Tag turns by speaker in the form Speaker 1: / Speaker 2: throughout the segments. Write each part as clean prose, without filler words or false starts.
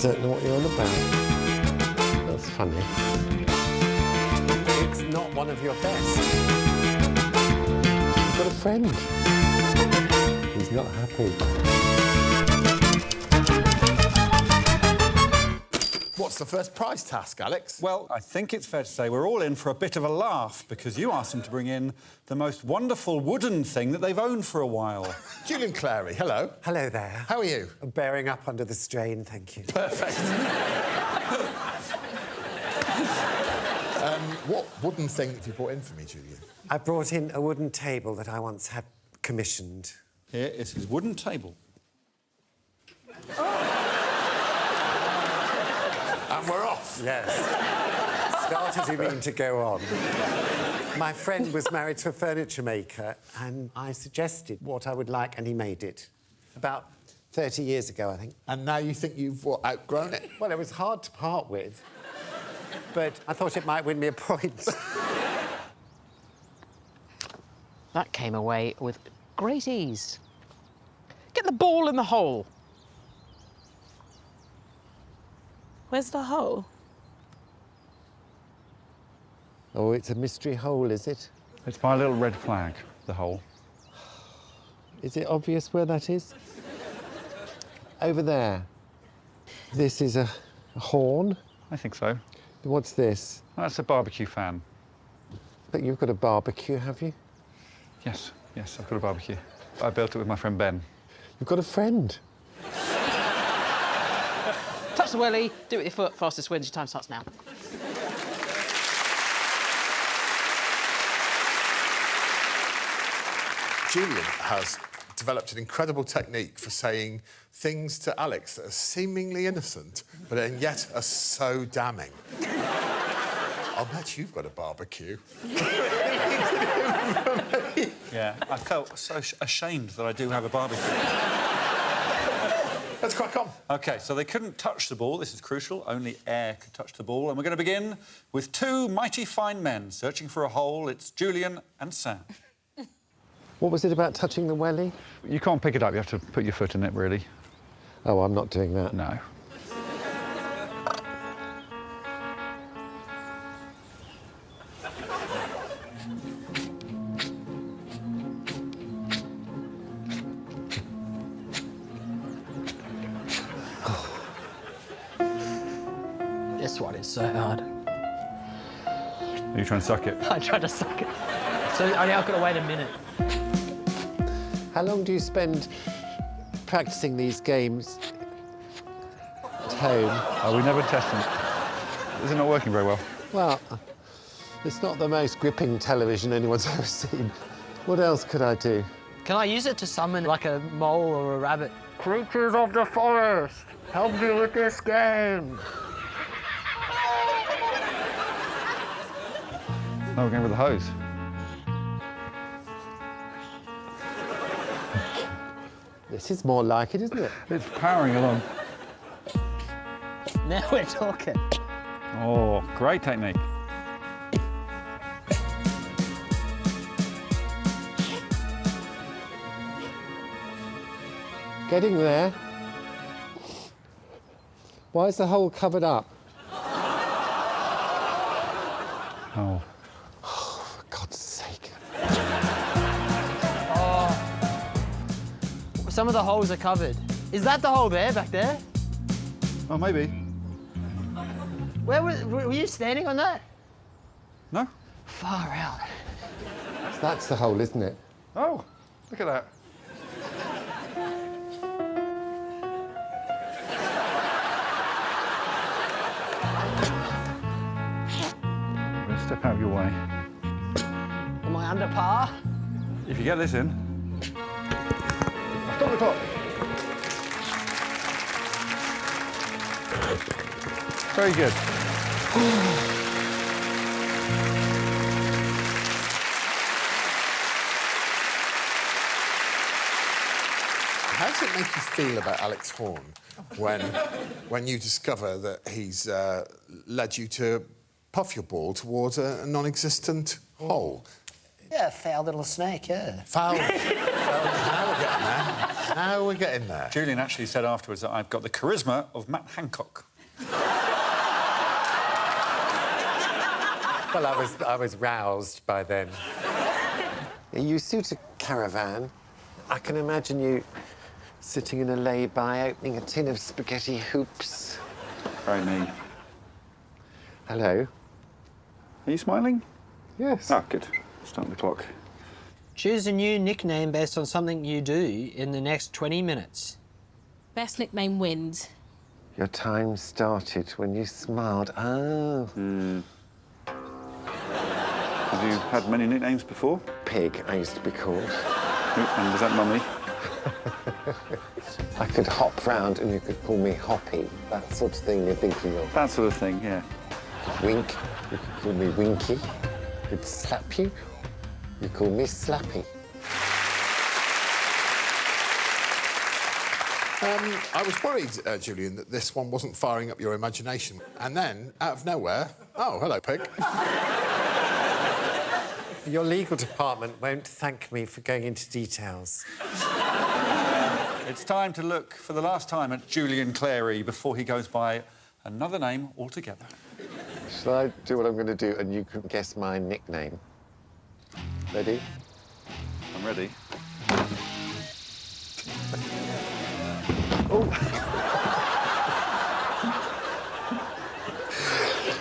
Speaker 1: don't know what you're on about. That's funny. It's not one of your best. You've got a friend. He's not happy.
Speaker 2: What's the first prize task, Alex?
Speaker 3: Well, I think it's fair to say we're all in for a bit of a laugh because you asked them to bring in the most wonderful wooden thing that they've owned for a while.
Speaker 2: Julian Clary, hello.
Speaker 1: Hello there.
Speaker 2: How are you?
Speaker 1: I'm bearing up under the strain, thank you.
Speaker 2: Perfect. What wooden thing have you brought in for me, Julian?
Speaker 1: I brought in a wooden table that I once had commissioned.
Speaker 3: Here is his wooden table.
Speaker 2: And we're off.
Speaker 1: Yes. Start as you mean to go on. My friend was married to a furniture maker, and I suggested what I would like, and he made it. About 30 years ago, I think.
Speaker 2: And now you think you've, what, outgrown it?
Speaker 1: Well, it was hard to part with, but I thought it might win me a point.
Speaker 4: That came away with great ease. Get the ball in the hole.
Speaker 5: Where's the hole?
Speaker 1: Oh, it's a mystery hole, is it?
Speaker 3: It's my little red flag, the hole.
Speaker 1: Is it obvious where that is? Over there. This is a horn.
Speaker 3: I think so.
Speaker 1: What's this?
Speaker 3: That's a barbecue fan.
Speaker 1: But you've got a barbecue, have you?
Speaker 3: Yes, I've got a barbecue. I built it with my friend Ben.
Speaker 1: You've got a friend.
Speaker 4: Touch the welly, do it with your foot, fastest wins, your time starts now.
Speaker 2: Julian has developed an incredible technique for saying things to Alex that are seemingly innocent, but and yet are so damning. I'll bet you've got a barbecue.
Speaker 3: Yeah, I felt so ashamed that I do have a barbecue.
Speaker 2: Let's crack on.
Speaker 3: OK, so they couldn't touch the ball. This is crucial. Only air could touch the ball. And we're going to begin with two mighty fine men searching for a hole. It's Julian and Sam.
Speaker 1: What was it about touching the welly?
Speaker 3: You can't pick it up. You have to put your foot in it, really.
Speaker 1: Oh, I'm not doing that.
Speaker 3: No.
Speaker 4: This one is so hard.
Speaker 3: Are you trying to suck it?
Speaker 4: I tried to suck it. So I've got to wait a minute.
Speaker 1: How long do you spend practicing these games at home?
Speaker 3: Oh, we never test them. Is it not working very well?
Speaker 1: Well, it's not the most gripping television anyone's ever seen. What else could I do?
Speaker 4: Can I use it to summon, like, a mole or a rabbit?
Speaker 1: Creatures of the forest, help me with this game.
Speaker 3: No, we're going with the hose.
Speaker 1: This is more like it, isn't it?
Speaker 3: It's powering along.
Speaker 4: Now we're talking.
Speaker 3: Oh, great technique.
Speaker 1: Getting there. Why is the hole covered up?
Speaker 3: Oh.
Speaker 1: For God's sake.
Speaker 4: Some of the holes are covered. Is that the hole there, back there?
Speaker 3: Oh, maybe.
Speaker 4: Where were you standing on that?
Speaker 3: No?
Speaker 4: Far out.
Speaker 1: That's the hole, isn't it?
Speaker 3: Oh, look at that. I'm going to step out of your way.
Speaker 4: Am I under par?
Speaker 3: If you get this in... Stop the clock. Very good.
Speaker 2: How does it make you feel about Alex Horne when you discover that he's led you to puff your ball towards a non-existent hole?
Speaker 6: Yeah, foul little snake, yeah.
Speaker 2: Foul. Now we're getting there. Now we're getting there.
Speaker 3: Julian actually said afterwards that I've got the charisma of Matt Hancock.
Speaker 1: Well, I was roused by then. You suit a caravan. I can imagine you sitting in a lay-by, opening a tin of spaghetti hoops.
Speaker 3: Very me.
Speaker 1: Hello.
Speaker 3: Are you smiling?
Speaker 1: Yes.
Speaker 3: Oh, good. Start the clock.
Speaker 6: Choose a new nickname based on something you do in the next 20 minutes.
Speaker 5: Best nickname wins.
Speaker 1: Your time started when you smiled. Oh.
Speaker 3: Have you had many nicknames before?
Speaker 1: Pig, I used to be called.
Speaker 3: And was that Mummy?
Speaker 1: I could hop round and you could call me Hoppy. That sort of thing you're thinking of.
Speaker 3: That sort of thing, yeah.
Speaker 1: Wink, you could call me Winky. I could slap you. You call me Slappy.
Speaker 2: I was worried, Julian, that this one wasn't firing up your imagination. And then, out of nowhere, oh, hello, pig.
Speaker 1: Your legal department won't thank me for going into details.
Speaker 3: It's time to look for the last time at Julian Clary before he goes by another name altogether.
Speaker 1: Shall I do what I'm going to do and you can guess my nickname? Ready?
Speaker 3: I'm ready.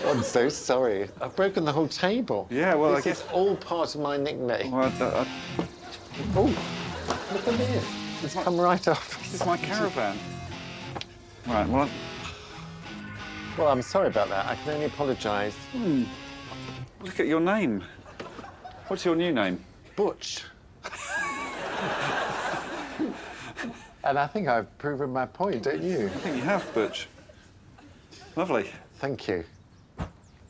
Speaker 1: I'm so sorry. I've broken the whole table.
Speaker 3: Yeah, well,
Speaker 1: this is all part of my nickname.
Speaker 3: Well,
Speaker 1: Oh, look at this. It's come right off.
Speaker 3: this is my caravan. Right, well...
Speaker 1: Well, I'm sorry about that. I can only apologise.
Speaker 3: Look at your name. What's your new name?
Speaker 1: Butch. And I think I've proven my point, don't you?
Speaker 3: I think you have, Butch. Lovely.
Speaker 1: Thank you.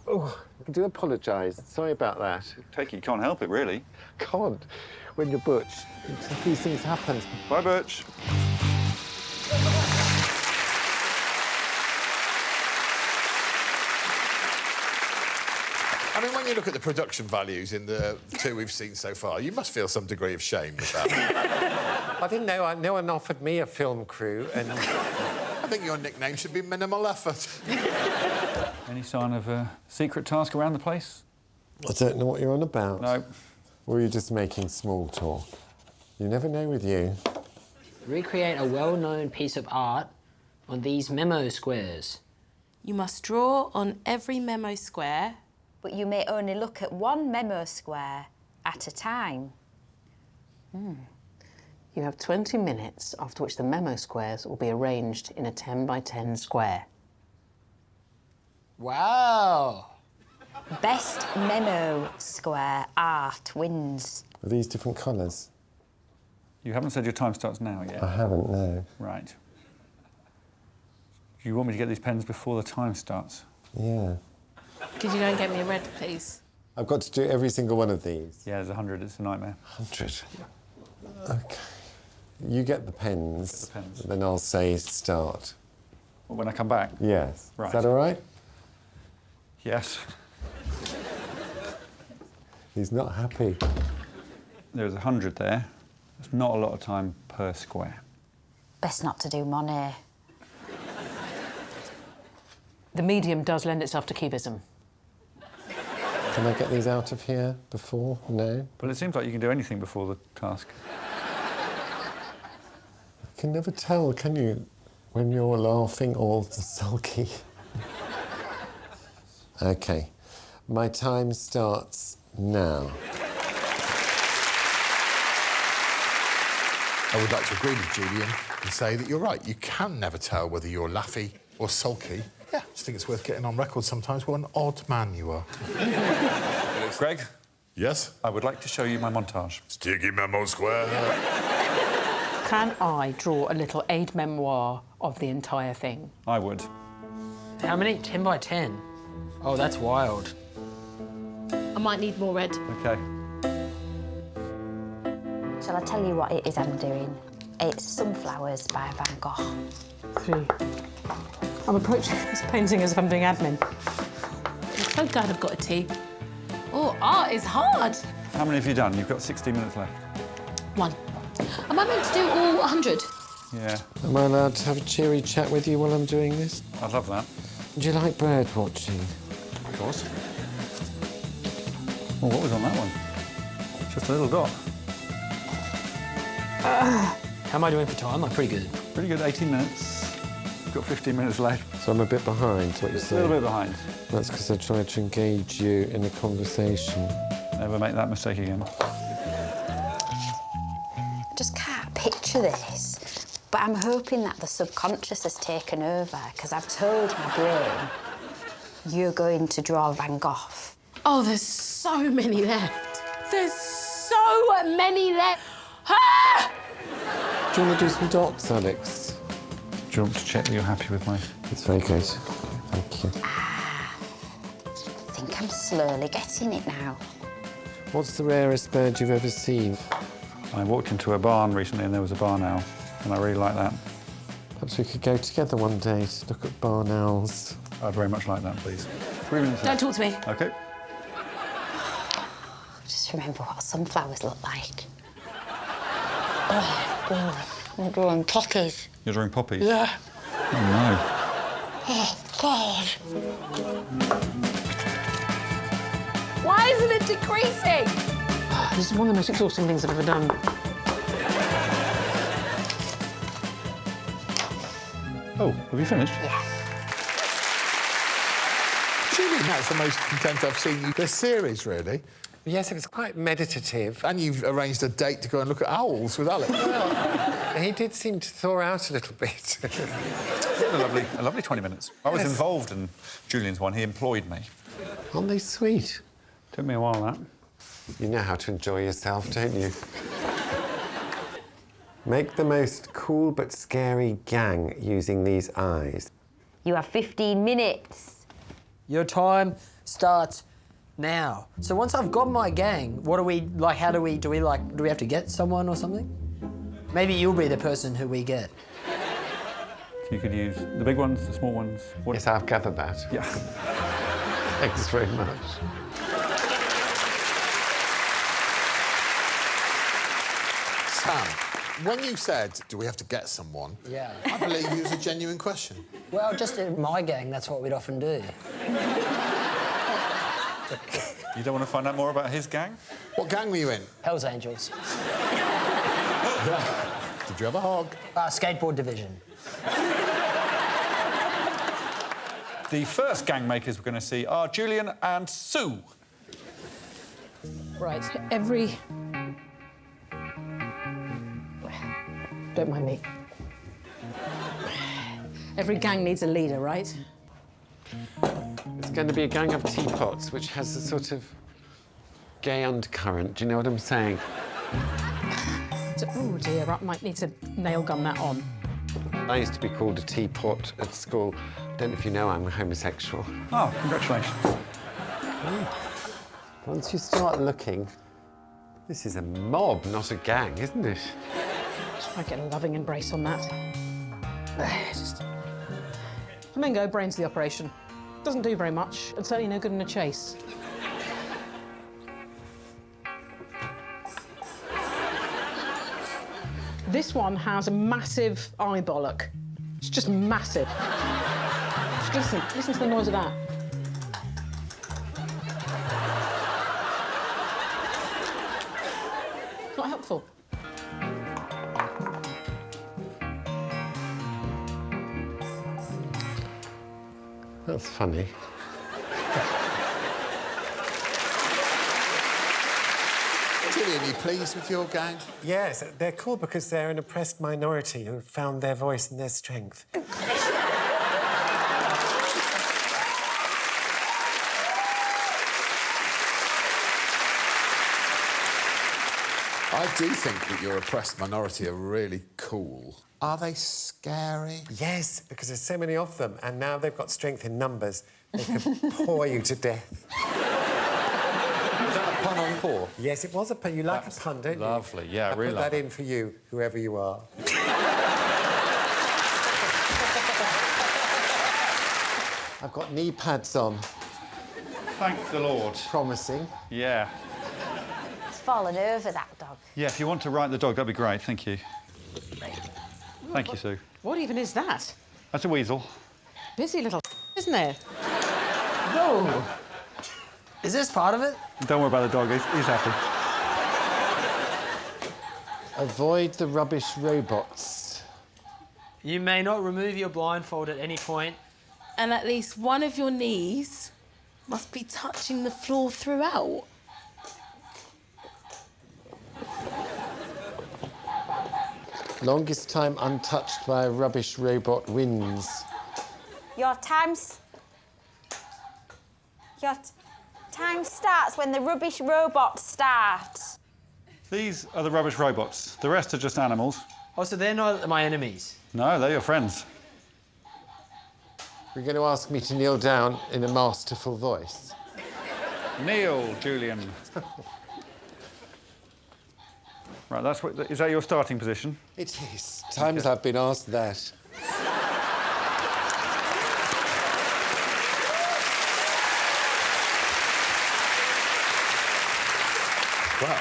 Speaker 1: Oh, I do apologise. Sorry about that.
Speaker 3: Take it, you can't help it, really.
Speaker 1: Can't. When you're Butch, these things happen.
Speaker 3: Bye, Butch.
Speaker 2: I mean, when you look at the production values in the two we've seen so far, you must feel some degree of shame with that.
Speaker 1: I didn't know. No one offered me a film crew, and...
Speaker 2: I think your nickname should be Minimal Effort.
Speaker 3: Any sign of a secret task around the place?
Speaker 1: I don't know what you're on about.
Speaker 3: No.
Speaker 1: Or are you just making small talk? You never know with you.
Speaker 6: Recreate a well-known piece of art on these memo squares.
Speaker 5: You must draw on every memo square.
Speaker 7: But you may only look at one memo square at a time.
Speaker 4: You have 20 minutes, after which the memo squares will be arranged in a 10 by 10 square.
Speaker 6: Wow!
Speaker 7: Best memo square art wins.
Speaker 1: Are these different colours?
Speaker 3: You haven't said your time starts now yet.
Speaker 1: I haven't, no.
Speaker 3: Right. Do you want me to get these pens before the time starts?
Speaker 1: Yeah.
Speaker 5: Could you go and get me a red, please?
Speaker 1: I've got to do every single one of these.
Speaker 3: Yeah, there's 100. It's a nightmare.
Speaker 1: 100. OK. You get the pens.
Speaker 3: Get the pens.
Speaker 1: Then I'll say start.
Speaker 3: Well, when I come back?
Speaker 1: Yes.
Speaker 3: Right.
Speaker 1: Is that all right?
Speaker 3: Yes.
Speaker 1: He's not happy.
Speaker 3: There's 100 there. There's not a lot of time per square.
Speaker 7: Best not to do money.
Speaker 4: The medium does lend itself to cubism.
Speaker 1: Can I get these out of here before? No?
Speaker 3: But it seems like you can do anything before the task.
Speaker 1: You can never tell, can you, when you're laughing or sulky? OK. My time starts now.
Speaker 2: I would like to agree with Julian and say that you're right. You can never tell whether you're laughy or sulky. Yeah, I just think it's worth getting on record sometimes what an odd man you are.
Speaker 3: Greg?
Speaker 2: Yes?
Speaker 3: I would like to show you my montage.
Speaker 2: Sticky memo square.
Speaker 4: Can I draw a little aide-memoir of the entire thing?
Speaker 3: I would.
Speaker 6: How many? 10 by 10? Oh, that's wild.
Speaker 5: I might need more red.
Speaker 3: OK.
Speaker 7: Shall I tell you what it is I'm doing? It's Sunflowers by Van Gogh.
Speaker 4: 3. I'm approaching this painting as if I'm doing admin.
Speaker 5: I'm so glad I've got a T. Oh, art is hard.
Speaker 3: How many have you done? You've got 60 minutes left.
Speaker 5: 1. Am I meant to do all 100?
Speaker 3: Yeah,
Speaker 1: Am I allowed to have a cheery chat with you while I'm doing this?
Speaker 3: I'd love that.
Speaker 1: Do you like bird watching?
Speaker 3: Of course. Oh, what was on that one? Just a little dot.
Speaker 6: How am I doing for time? I'm pretty good.
Speaker 3: Pretty good, 18 minutes. You've got 15 minutes left.
Speaker 1: So I'm a bit behind, what you're
Speaker 3: A
Speaker 1: saying?
Speaker 3: little bit behind.
Speaker 1: That's because I tried to engage you in a conversation.
Speaker 3: Never make that mistake again.
Speaker 7: I just can't picture this. But I'm hoping that the subconscious has taken over, because I've told my brain, you're going to draw Van Gogh.
Speaker 5: Oh, there's so many left. There's so many left. Ah!
Speaker 1: Do you want to do some dots, Alex?
Speaker 3: Do you want to check that you're happy with my...
Speaker 1: It's very good. Thank you.
Speaker 7: I think I'm slowly getting it now.
Speaker 1: What's the rarest bird you've ever seen?
Speaker 3: I walked into a barn recently and there was a barn owl, and I really like that.
Speaker 1: Perhaps we could go together one day to look at barn owls.
Speaker 3: I'd very much like that, please. 3 minutes
Speaker 5: Don't
Speaker 3: left.
Speaker 5: talk to me.
Speaker 3: OK.
Speaker 7: Just remember what sunflowers look like. Oh, God. I'm drawing poppies.
Speaker 3: You're drawing poppies?
Speaker 7: Yeah.
Speaker 3: Oh, no.
Speaker 7: Oh, God.
Speaker 5: Why isn't it decreasing?
Speaker 4: This is one of the most exhausting things I've ever done.
Speaker 3: Oh, have you finished?
Speaker 7: Yeah.
Speaker 2: Julian, that's the most content I've seen you this series, really.
Speaker 1: Yes, it was quite meditative.
Speaker 2: And you've arranged a date to go and look at owls with Alex.
Speaker 1: He did seem to thaw out a little bit.
Speaker 3: A lovely 20 minutes. I was involved in Julian's one. He employed me.
Speaker 1: Aren't they sweet?
Speaker 3: Took me a while, that.
Speaker 1: You know how to enjoy yourself, don't you? Make the most cool but scary gang using these eyes.
Speaker 7: You have 15 minutes.
Speaker 6: Your time starts now. So once I've got my gang, what do we like? How do we have to get someone or something? Maybe you'll be the person who we get.
Speaker 3: So you could use the big ones, the small ones. What?
Speaker 1: Yes, I've gathered that.
Speaker 3: Yeah.
Speaker 1: Thanks very much.
Speaker 2: Sam, when you said, do we have to get someone?
Speaker 6: Yeah.
Speaker 2: I believe it was a genuine question.
Speaker 6: Well, just in my gang, that's what we'd often do.
Speaker 3: You don't want to find out more about his gang?
Speaker 2: What gang were you in?
Speaker 6: Hell's Angels.
Speaker 2: Did you have a hog?
Speaker 6: Skateboard division.
Speaker 3: The first gang makers we're going to see are Julian and Sue.
Speaker 4: Right, every... Don't mind me. Every gang needs a leader, right?
Speaker 1: It's going to be a gang of teapots, which has a sort of gay undercurrent. Do you know what I'm saying?
Speaker 4: Oh dear, I might need to nail gun that on.
Speaker 1: I used to be called a teapot at school. I don't know if you know I'm a homosexual.
Speaker 3: Oh, congratulations.
Speaker 1: Once you start looking, this is a mob, not a gang, isn't it?
Speaker 4: I get a loving embrace on that. Just... Flamingo, brains of the operation. Doesn't do very much, and certainly no good in a chase. This one has a massive eye bollock. It's just massive. Just listen to the noise of that. Not helpful.
Speaker 1: That's funny.
Speaker 2: Julian, are you pleased with your gang?
Speaker 1: Yes, they're cool because they're an oppressed minority who have found their voice and their strength.
Speaker 2: I do think that your oppressed minority are really cool. Are they scary?
Speaker 1: Yes, because there's so many of them, and now they've got strength in numbers. They could paw you to death.
Speaker 3: Is that a pun on paw?
Speaker 1: Yes, it was a pun. You like a pun, don't you?
Speaker 3: Lovely, yeah, I really
Speaker 1: put
Speaker 3: like
Speaker 1: that
Speaker 3: it.
Speaker 1: in for you, whoever you are. I've got knee pads on.
Speaker 3: Thank the Lord.
Speaker 1: Promising.
Speaker 3: Yeah.
Speaker 7: fallen over, that dog.
Speaker 3: Yeah, if you want to write the dog, that'd be great. Thank you. Thank you, Sue.
Speaker 4: What even is that?
Speaker 3: That's a weasel.
Speaker 4: Busy little isn't it?
Speaker 6: Whoa! Is this part of it?
Speaker 3: Don't worry about the dog. He's happy.
Speaker 1: Avoid the rubbish robots.
Speaker 6: You may not remove your blindfold at any point.
Speaker 5: And at least one of your knees must be touching the floor throughout.
Speaker 1: Longest time untouched by a rubbish robot wins.
Speaker 7: Your time starts when the rubbish robots start.
Speaker 3: These are the rubbish robots. The rest are just animals.
Speaker 6: Oh, so they're not my enemies?
Speaker 3: No, they're your friends.
Speaker 1: You're going to ask me to kneel down in a masterful voice.
Speaker 3: Kneel, Julian. Right, is that your starting position?
Speaker 1: It is. Times I've been asked that.
Speaker 2: Well,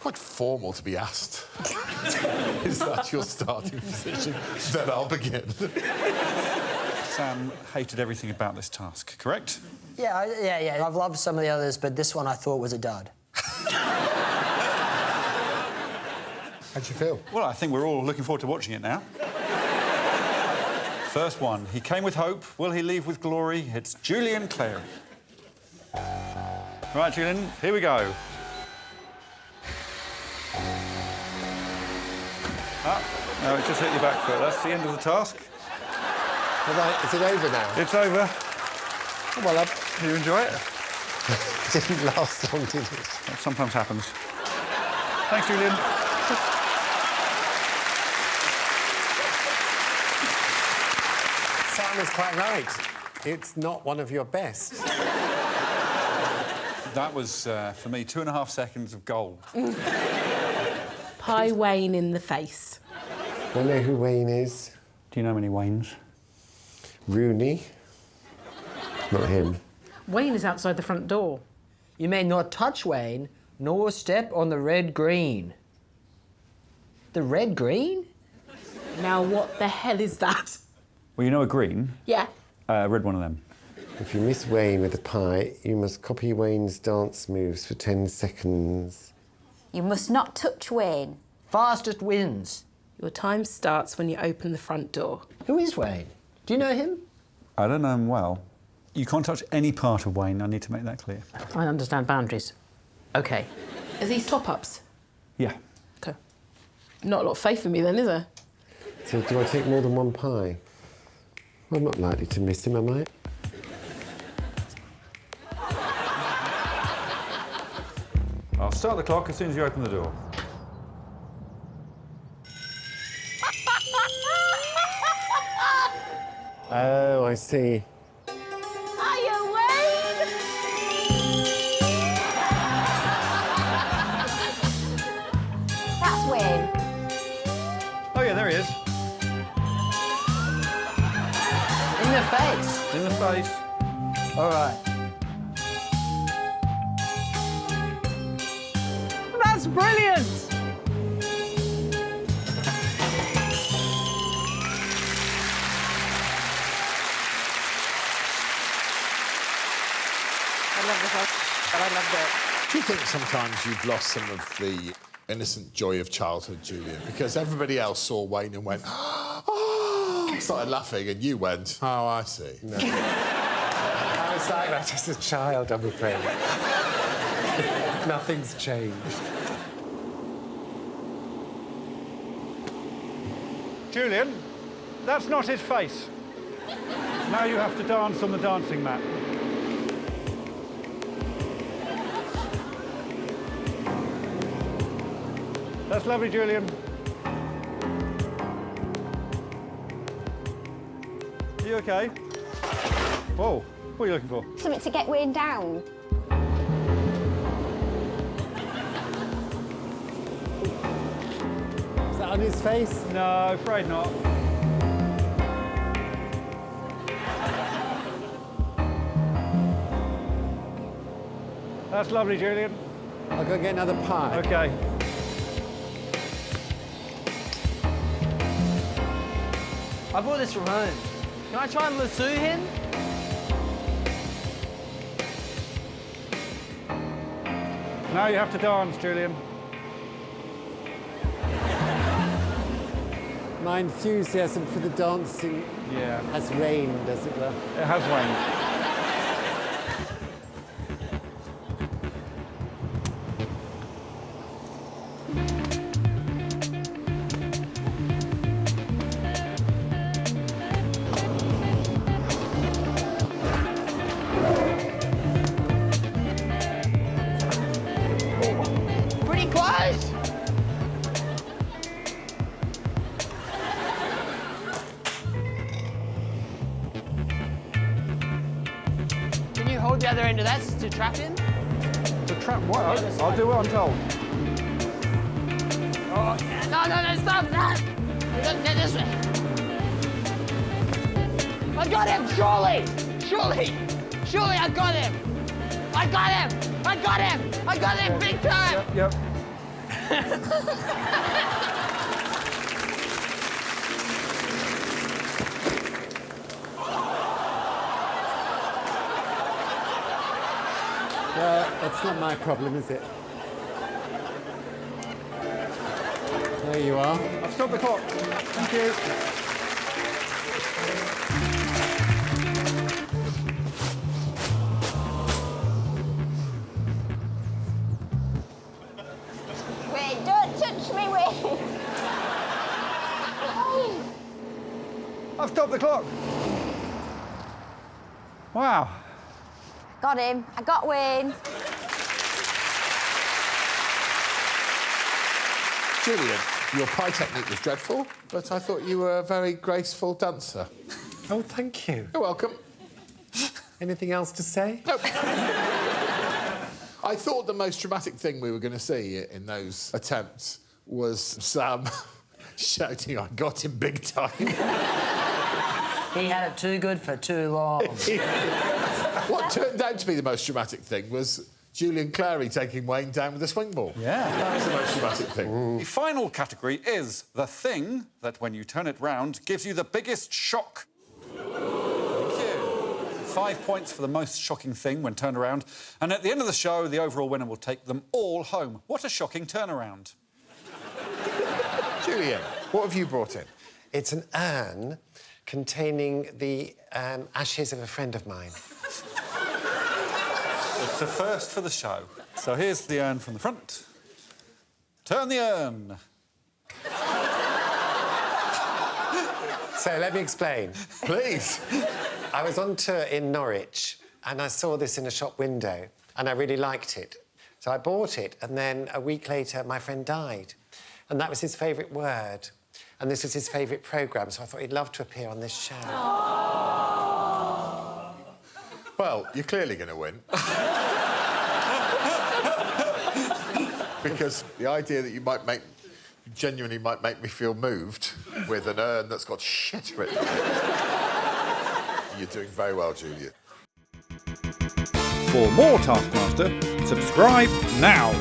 Speaker 2: quite formal to be asked. Is that your starting position? Then I'll begin.
Speaker 3: Sam hated everything about this task, correct?
Speaker 6: Yeah. I've loved some of the others, but this one I thought was a dud.
Speaker 2: How'd you feel?
Speaker 3: Well, I think we're all looking forward to watching it now. First one. He came with hope. Will he leave with glory? It's Julian Clary. Right, Julian, here we go. No, it just hit your back foot. That's the end of the task.
Speaker 1: Is it over now?
Speaker 3: It's over.
Speaker 1: Oh, well,
Speaker 3: Do you enjoy it?
Speaker 1: it didn't last long, did it?
Speaker 3: That sometimes happens. Thanks, Julian.
Speaker 1: Sam is quite right. It's not one of your best.
Speaker 3: That was, for me, 2.5 seconds of gold.
Speaker 5: Pie Wayne in the face.
Speaker 1: I know who Wayne is.
Speaker 3: Do you know many Waynes?
Speaker 1: Rooney. Not him.
Speaker 4: Wayne is outside the front door.
Speaker 6: You may not touch Wayne, nor step on the red green. The red green?
Speaker 5: Now, what the hell is that?
Speaker 3: Well, you know a green?
Speaker 5: Yeah.
Speaker 3: Red one of them.
Speaker 1: If you miss Wayne with a pie, you must copy Wayne's dance moves for 10 seconds.
Speaker 7: You must not touch Wayne.
Speaker 6: Fastest wins.
Speaker 5: Your time starts when you open the front door.
Speaker 6: Who is Wayne? Do you know him?
Speaker 3: I don't know him well. You can't touch any part of Wayne. I need to make that clear.
Speaker 4: I understand boundaries. OK.
Speaker 5: Are these top-ups?
Speaker 3: Yeah.
Speaker 5: OK. Not a lot of faith in me then, is there?
Speaker 1: So do I take more than one pie? Well, I'm not likely to miss him, am I?
Speaker 3: I'll start the clock as soon as you open the door.
Speaker 1: Oh, I see.
Speaker 7: Hiya, Wayne! That's Wayne.
Speaker 3: Oh, yeah, there he is.
Speaker 6: In the face.
Speaker 3: In the face.
Speaker 6: All right.
Speaker 4: That's brilliant! I love this. I loved it.
Speaker 2: Do you think sometimes you've lost some of the innocent joy of childhood, Julian? Because everybody else saw Wayne and went, oh, started laughing, and you went, oh, I see.
Speaker 1: No. I was like that as a child, I'm afraid. Nothing's changed.
Speaker 3: Julian, that's not his face. Now you have to dance on the dancing mat. That's lovely, Julian. Are you OK? Whoa, what are you looking for?
Speaker 7: Something to get Wayne down.
Speaker 1: Is that on his face?
Speaker 3: No, afraid not. That's lovely, Julian.
Speaker 1: I'll go get another pie.
Speaker 3: OK.
Speaker 6: I bought this from home. Can I try and lasso him?
Speaker 3: Now you have to dance, Julian.
Speaker 1: My enthusiasm for the dancing has waned, as it were.
Speaker 3: It has waned.
Speaker 6: Pretty close. Can you hold the other end of that to trap him?
Speaker 3: The trap what? I'll do what I'm told.
Speaker 6: Oh, no, stop that! No, this way. I got him, surely! Surely I got him! I got him big time!
Speaker 3: Yep.
Speaker 1: Well, that's not my problem, is it? There you are.
Speaker 3: I've stopped the clock. Thank you.
Speaker 7: Wait, don't touch me, wait.
Speaker 3: I've stopped the clock. Wow.
Speaker 7: Got him. I got Wayne.
Speaker 2: Julian, your pie technique was dreadful, but I thought you were a very graceful dancer.
Speaker 1: Oh, thank you.
Speaker 2: You're welcome.
Speaker 1: Anything else to say?
Speaker 2: Nope. I thought the most dramatic thing we were going to see in those attempts was Sam shouting, "I got him big time."
Speaker 6: He had it too good for too long.
Speaker 2: What turned out to be the most dramatic thing was Julian Clary taking Wayne down with a swing ball.
Speaker 3: Yeah.
Speaker 2: That was the most dramatic thing.
Speaker 3: The final category is the thing that, when you turn it round, gives you the biggest shock. Thank you. 5 points for the most shocking thing when turned around. And at the end of the show, the overall winner will take them all home. What a shocking turnaround.
Speaker 2: Julian, what have you brought in?
Speaker 1: It's an urn containing the ashes of a friend of mine.
Speaker 3: It's a first for the show. So here's the urn from the front. Turn the urn.
Speaker 1: So let me explain.
Speaker 2: Please.
Speaker 1: I was on tour in Norwich and I saw this in a shop window and I really liked it. So I bought it and then a week later my friend died. And that was his favourite word. And this was his favourite programme, so I thought he'd love to appear on this show.
Speaker 2: Well, you're clearly going to win. Because the idea that you genuinely might make me feel moved with an urn that's got shit written on it. You're doing very well, Julian.
Speaker 3: For more Taskmaster, subscribe now.